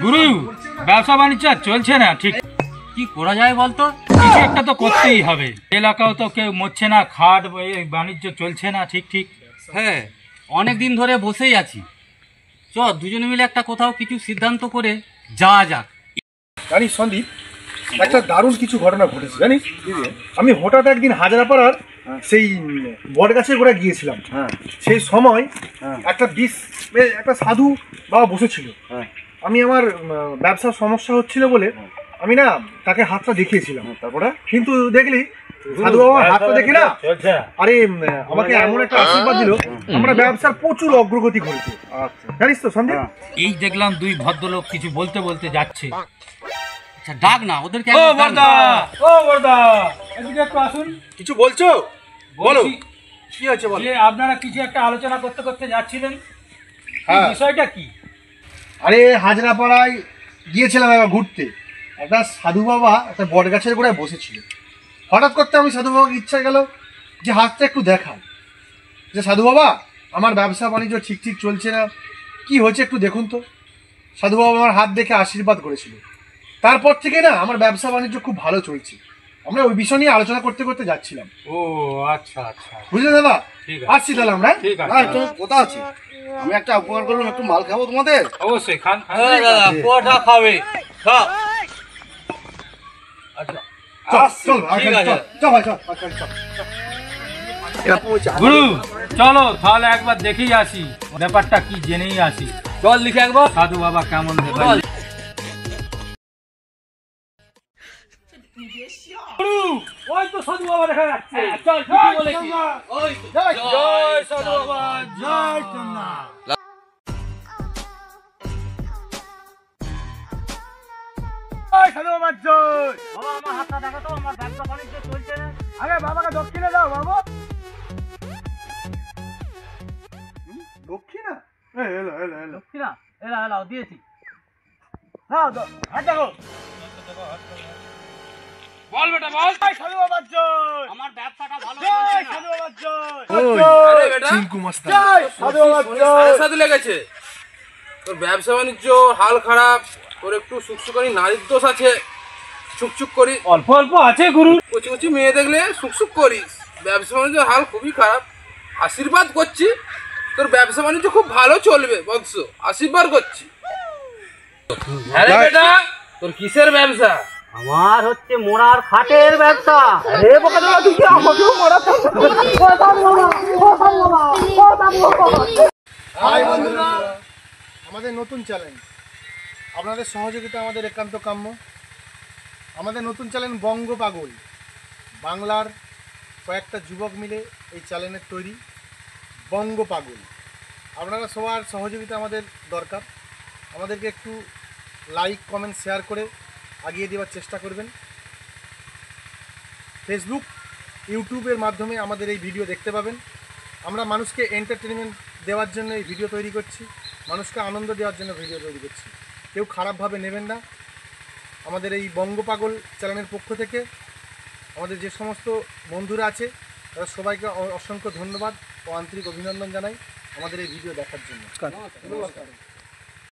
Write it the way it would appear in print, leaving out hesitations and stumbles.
গুরু, ব্যবসা বাণিজ্য চলছে না ঠিক, কি করা যায় বলতো? কিছু একটা তো করতেই হবে। এলাকাও তো কেউ মরছে না, খাট বাণিজ্য চলছে না ঠিক ঠিক। হ্যাঁ, অনেক দিন ধরে বসেই আছি। চ দুজনে মিলে একটা কোথাও কিছু সিদ্ধান্ত করে যাওয়া যাক। জানিস সন্দীপ, একটা দারুণ কিছু ঘটনা ঘটেছে জানিস। আমি হঠাৎ একদিন হাজারাপাড়ার সেই বট গাছের গোড়ায় গিয়েছিলাম। সেই সময় একটা সাধু বাবা বসেছিল। আমি আমার ব্যবসার সমস্যা হচ্ছিল বলে আমি না তাকে হাতটা দেখিয়েছিলাম। তারপরে কিন্তু দেখলি সাধু বাবা হাতটা দেখে না, আরে আমাকে এমন একটা আশীর্বাদ দিল, আমরা ব্যবসার প্রচুর অগ্রগতি করেছি। জানিস তো সন্দীপ, এই দেখলাম দুই ভদ্রলোক কিছু বলতে বলতে যাচ্ছে। আচ্ছা ডাক না ওদেরকে। ও বর্দা, ও বর্দা, এদিকে একটু আসুন। কিছু বলছো? বলো, কি হয়েছে বলো। যে আপনারা কিছু একটা আলোচনা করতে করতে যাচ্ছিলেন, হ্যাঁ, বিষয়টা কি? আরে হাজরাপাড়ায় গিয়েছিলাম একবার ঘুরতে। একটা সাধু বাবা একটা বট গাছের গোড়ায় বসেছিল। হঠাৎ করতে আমি সাধু বাবাকে ইচ্ছা গেল যে হাতটা একটু দেখাও, যে সাধু বাবা আমার ব্যবসা বাণিজ্য ঠিক ঠিক চলছে না, কি হয়েছে একটু দেখুন তো। সাধু বাবা আমার হাত দেখে আশীর্বাদ করেছিল। তারপর থেকে না আমার ব্যবসা বাণিজ্য খুব ভালো চলছে। আমরা ওই বিষয় নিয়ে আলোচনা করতে করতে যাচ্ছিলাম। ও আচ্ছা আচ্ছা, বুঝলে দাদা? ঠিক আছে, আসছি তাহলে আমরা। ঠিক আছে। আর তোমার কথা আছে, আমি একটা উপকার করলাম, একটু মাল খাবো তোমাদের। অবশ্যই খান। হ্যাঁ দাদা, পোয়াটা খাবে। খা। আচ্ছা চল ঠিক আছে। চল ভাই চল চল। গুরু চলো তাহলে একবার দেখেই আসি, ব্যাপারটা কি জেনেই আসি। চল লিখে একবার। সাধু বাবা কেমন দেবে। চল। গুরু, ওই তো সাধু বাবা দেখা যাচ্ছে। চল ঠিকই বলেছিস। ওই তো। জয় সাধু বাবা, জয় চন্না। জয় সাধু বাবা, জয়। বাবা আমার হাতটা দেখো তো, আমার ব্যবসা বাণিজ্য চলছে না। আগে বাবাকে দক্ষিণে দাও বাবা। দক্ষিণা? এলো এলো এলো। সত্যি না? এলা এলা দিয়েছি। হ্যাঁ হাত দেখো। বল বেটা বল। জয় সাধু বাবা, জয়। আমার ব্যবসাটা ভালো জয় চলছে না। সাধু বাবা, জয়। আরে বেটা, চিঙ্কু মাস্টার। জয় সাধু বাবা, জয়। সাথে লেগেছে তোর ব্যবসা বাণিজ্য হাল খারাপ, তোর একটু সুকসুকানি নারীর দোষ আছে, চুকচুক করি, অল্প অল্প আছে গুরু। কচি কচি মেয়ে দেখলে সুকসুক করিস, ব্যবসা বাণিজ্য হাল খুবই খারাপ। আশীর্বাদ করছি তোর ব্যবসা বাণিজ্য খুব ভালো চলবে বৎস, আশীর্বাদ করছি। হ্যাঁ রে বেটা, তোর কিসের ব্যবসা? আমার হচ্ছে মোড়ার খাটের ব্যবসা। হাই বন্ধুরা, আমাদের নতুন চ্যালেঞ্জ, আপনাদের সহযোগিতা আমাদের একান্ত কাম্য। আমাদের নতুন চ্যালেঞ্জ বঙ্গ পাগল। বাংলার কয়েকটা যুবক মিলে এই চ্যালেঞ্জের তৈরি বঙ্গ পাগল। আপনারা সবার সহযোগিতা আমাদের দরকার। আমাদেরকে একটু লাইক কমেন্ট শেয়ার করে আগিয়ে দেওয়ার চেষ্টা করবেন। ফেসবুক ইউটিউবের মাধ্যমে আমাদের এই ভিডিও দেখতে পাবেন। আমরা মানুষকে এন্টারটেনমেন্ট দেওয়ার জন্য এই ভিডিও তৈরি করছি, মানুষকে আনন্দ দেওয়ার জন্য ভিডিও তৈরি করছি। কেউ খারাপভাবে নেবেন না। আমাদের এই বঙ্গ পাগল চ্যানেলের পক্ষ থেকে আমাদের যে সমস্ত বন্ধুরা আছে তারা সবাইকে অসংখ্য ধন্যবাদ ও আন্তরিক অভিনন্দন জানাই আমাদের এই ভিডিও দেখার জন্য। নমস্কার।